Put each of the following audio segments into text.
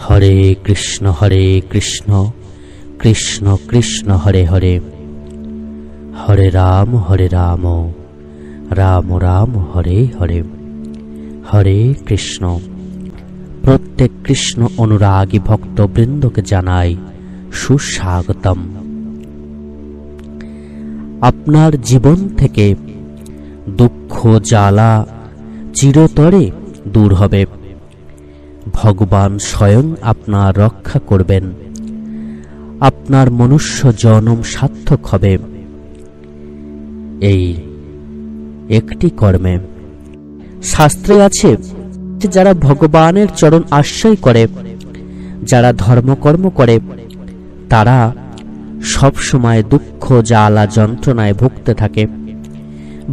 হরে কৃষ্ণ কৃষ্ণ কৃষ্ণ হরে হরে, হরে রাম রাম রাম হরে হরে। হরে কৃষ্ণ। প্রত্যেক কৃষ্ণ অনুরাগী ভক্তবৃন্দকে জানাই সুস্বাগতম। আপনার জীবন থেকে দুঃখ জ্বালা চিরতরে দূর হবে। ভগবান স্বয়ং আপনার রক্ষা করবেন। আপনার মনুষ্য জন্ম সার্থক হবে এই একটি কর্মে। শাস্ত্রে আছে যে যারা ভগবানের চরণ আশ্রয় করে, যারা ধর্মকর্ম করে, তারা সব সময় দুঃখ জ্বালা যন্ত্রণায় ভুগতে থাকে।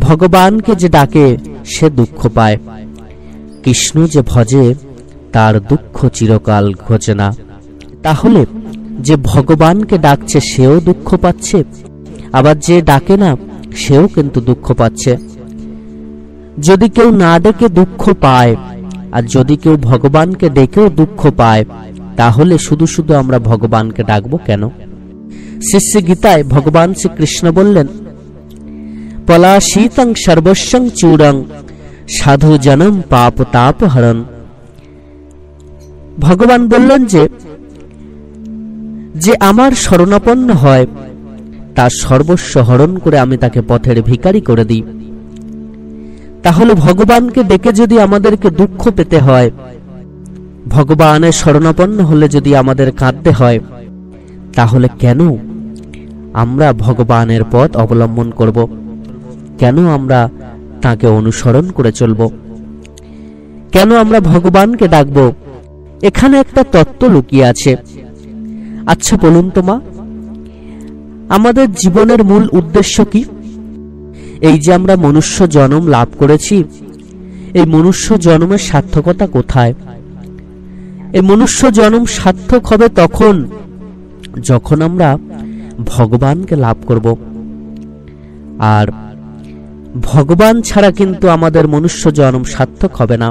ভগবানকে যে ডাকে সে দুঃখ পায়, কৃষ্ণ যে ভজে তার দুঃখ চিরকাল ঘোচে না। তাহলে যে ভগবানকে ডাকছে সেও দুঃখ পাচ্ছে, আবার যে ডাকে না সেও কিন্তু দুঃখ পাচ্ছে। যদি কেউ না ডেকে দুঃখ পায়, আর যদি কেউ ভগবানকে ডেকেও দুঃখ পায়, তাহলে শুধু শুধু আমরা ভগবানকে ডাকবো কেন? শিষ্য গীতায় ভগবান শ্রীকৃষ্ণ বললেন, পলাশীতং সর্বস্বং চূড়ং সাধু জনম পাপ তাপ হরণ। ভগবান বললেন যে আমার শরণাপন্ন হয় তার সর্বস্ব হরণ করে আমি তাকে পথের ভিখারি করে দিই। তাহলে ভগবানকে ডেকে যদি আমাদেরকে দুঃখ পেতে হয়, ভগবানের শরণাপন্ন হলে যদি আমাদের কাঁদতে হয়, তাহলে কেন আমরা ভগবানের পথ অবলম্বন করব? কেন আমরা তাকে অনুসরণ করে চলব? কেন আমরা ভগবানকে ডাকব? এখানে একটা তত্ত্ব লুকিয়ে আছে। আচ্ছা বলুন তো মা, আমাদের জীবনের মূল উদ্দেশ্য কি? এই যে আমরা মনুষ্য জন্ম লাভ করেছি, এই মনুষ্য জন্মের সার্থকতা কোথায়? এই মনুষ্য জন্ম সার্থক হবে তখন যখন আমরা ভগবানকে লাভ করব। আর ভগবান ছাড়া কিন্তু আমাদের মনুষ্য জন্ম সার্থক হবে না।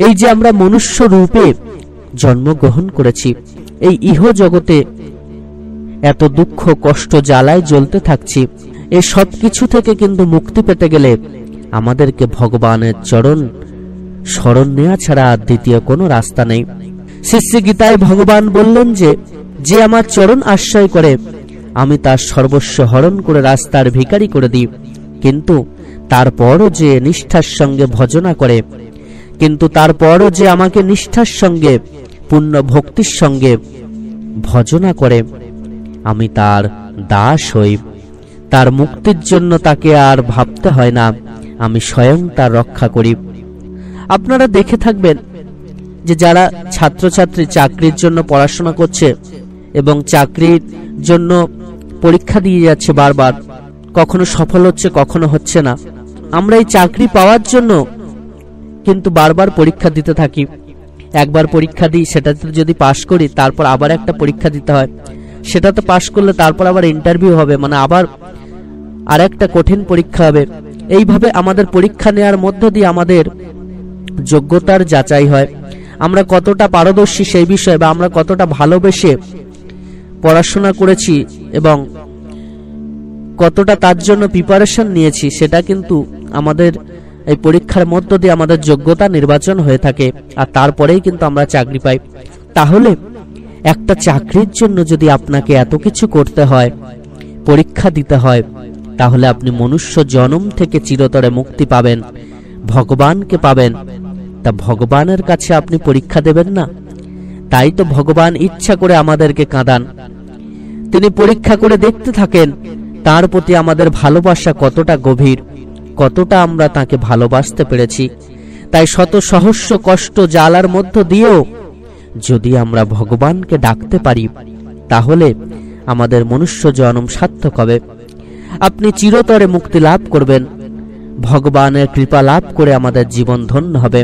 এই যে আমরা মনুষ্য রূপে জন্মগ্রহণ করেছি, এই ইহ জগতে এত দুঃখ কষ্ট জ্বালায় জ্বলতে থাকছি, এই সব কিছু থেকে কিন্তু মুক্তি পেতে গেলে আমাদেরকে ভগবানের চরণ শরণ নেওয়া ছাড়া দ্বিতীয় কোনো রাস্তা নেই। শিষ্য গীতায় ভগবান বললেন যে আমার চরণ আশ্রয় করে আমি তার সর্বস্ব হরণ করে রাস্তার ভিখারি করে দিই। কিন্তু তারপরও যে নিষ্ঠার সঙ্গে ভজনা করে, কিন্তু তারপরও যে আমাকে নিষ্ঠার সঙ্গে পূর্ণ ভক্তির সঙ্গে ভজনা করে, আমি তার দাস হই। তার মুক্তির জন্য তাকে আর ভাবতে হয় না, আমি স্বয়ং তার রক্ষা করি। আপনারা দেখে থাকবেন যে যারা ছাত্রছাত্রী চাকরির জন্য পড়াশোনা করছে এবং চাকরির জন্য পরীক্ষা দিয়ে যাচ্ছে বারবার, কখনো সফল হচ্ছে কখনো হচ্ছে না। আমরা এই চাকরি পাওয়ার জন্য কিন্তু বারবার পরীক্ষা দিতে থাকি। একবার পরীক্ষা দিই, সেটাতে যদি পাশ করি তারপর আবার একটা পরীক্ষা দিতে হয়, সেটাতে পাশ করলে তারপর আবার ইন্টারভিউ হবে, মানে আবার আর একটা কঠিন পরীক্ষা হবে। এইভাবে আমাদের পরীক্ষা নেওয়ার মধ্য দিয়ে আমাদের যোগ্যতার যাচাই হয়, আমরা কতটা পারদর্শী সেই বিষয়ে, বা আমরা কতটা ভালোবেসে পড়াশোনা করেছি এবং কতটা তার জন্য প্রিপারেশন নিয়েছি, সেটা কিন্তু আমাদের এই পরীক্ষার মধ্য দিয়ে আমাদের যোগ্যতা নির্বাচন হয়ে থাকে, আর তারপরেই কিন্তু আমরা চাকরি পাই। তাহলে একটা চাকরির জন্য যদি আপনাকে এত কিছু করতে হয়, পরীক্ষা দিতে হয়, তাহলে আপনি মনুষ্য জন্ম থেকে চিরতরে মুক্তি পাবেন, ভগবানকে পাবেন। তা ভগবানের কাছে আপনি পরীক্ষা দেবেন না? তাই তো ভগবান ইচ্ছা করে আমাদেরকে কাঁদান। তিনি পরীক্ষা করে দেখতে থাকেন তার প্রতি আমাদের ভালোবাসা কতটা গভীর, কতটা আমরা তাকে ভালোবাসতে পেরেছি। তাই শত সহস্র কষ্ট জ্বালার মধ্য দিয়েও যদি আমরা ভগবানকে ডাকতে পারি, তাহলে আমাদের মনুষ্য জন্ম সার্থক হবে। আপনি চিরতরে মুক্তি লাভ করবেন, ভগবানের কৃপা লাভ করে আমাদের জীবন ধন্য হবে।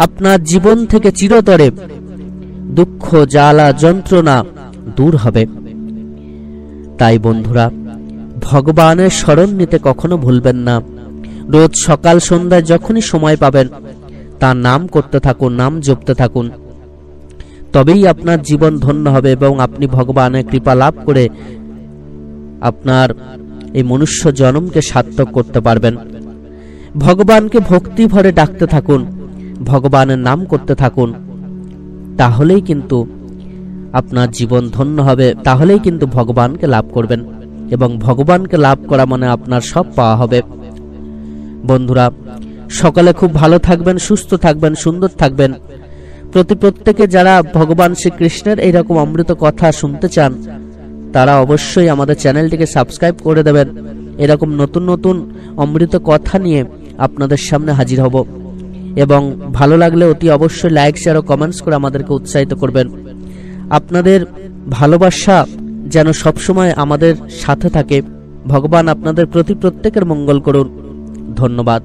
আপনার জীবন থেকে চিরতরে দুঃখ জ্বালা যন্ত্রণা দূর হবে। তাই বন্ধুরা, ভগবানের শরণ নিতে কখনো ভুলবেন না। রোজ সকাল সন্ধ্যায় যখনই সময় পাবেন তার নাম করতে থাকুন, নাম জপতে থাকুন। তবেই আপনার জীবন ধন্য হবে এবং আপনি ভগবানের কৃপা লাভ করে আপনার এই মনুষ্য জন্মকে সার্থক করতে পারবেন। ভগবানকে ভক্তি ভরে ডাকতে থাকুন, ভগবানের নাম করতে থাকুন, তাহলেই কিন্তু আপনার জীবন ধন্য হবে, তাহলেই কিন্তু ভগবানকে লাভ করবেন এবং ভগবানকে লাভ করা মানে আপনার সব পাওয়া হবে। বন্ধুরা, সকালে খুব ভালো থাকবেন, সুস্থ থাকবেন, সুন্দর থাকবেন। প্রত্যেকে যারা ভগবান শ্রীকৃষ্ণের এইরকম অমৃত কথা শুনতে চান তারা অবশ্যই আমাদের চ্যানেলটিকে সাবস্ক্রাইব করে দেবেন। এরকম নতুন নতুন অমৃত কথা নিয়ে আপনাদের সামনে হাজির হব এবং ভালো লাগলে অতি অবশ্যই লাইক, শেয়ার ও কমেন্টস করে আমাদেরকে উৎসাহিত করবেন। আপনাদের ভালোবাসা যেন সবসময় আমাদের সাথে থাকে। ভগবান আপনাদের প্রত্যেকের মঙ্গল করুন। ধন্যবাদ।